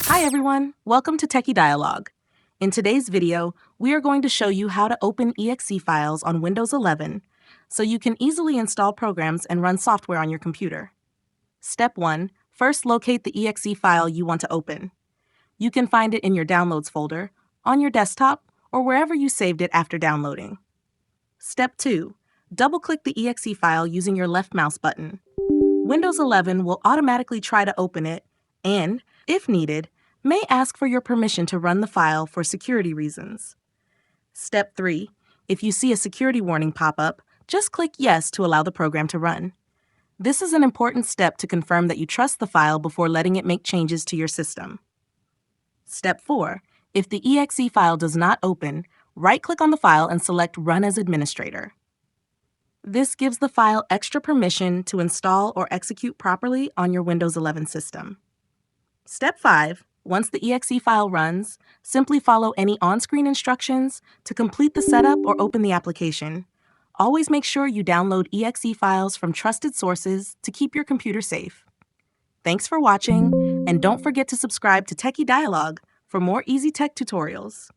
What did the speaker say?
Hi everyone, welcome to Techie Dialogue. In today's video, we are going to show you how to open exe files on Windows 11 so you can easily install programs and run software on your computer. Step 1. First locate the exe file you want to open. You can find it in your Downloads folder, on your desktop, or wherever you saved it after downloading. Step 2. Double-click the exe file using your left mouse button. Windows 11 will automatically try to open it and, if needed, may ask for your permission to run the file for security reasons. Step 3. If you see a security warning pop up, just click Yes to allow the program to run. This is an important step to confirm that you trust the file before letting it make changes to your system. Step 4. If the exe file does not open, right-click on the file and select Run as Administrator. This gives the file extra permission to install or execute properly on your Windows 11 system. Step 5. Once the exe file runs, simply follow any on-screen instructions to complete the setup or open the application. Always make sure you download exe files from trusted sources to keep your computer safe. Thanks for watching, and don't forget to subscribe to Techie Dialogue for more easy tech tutorials.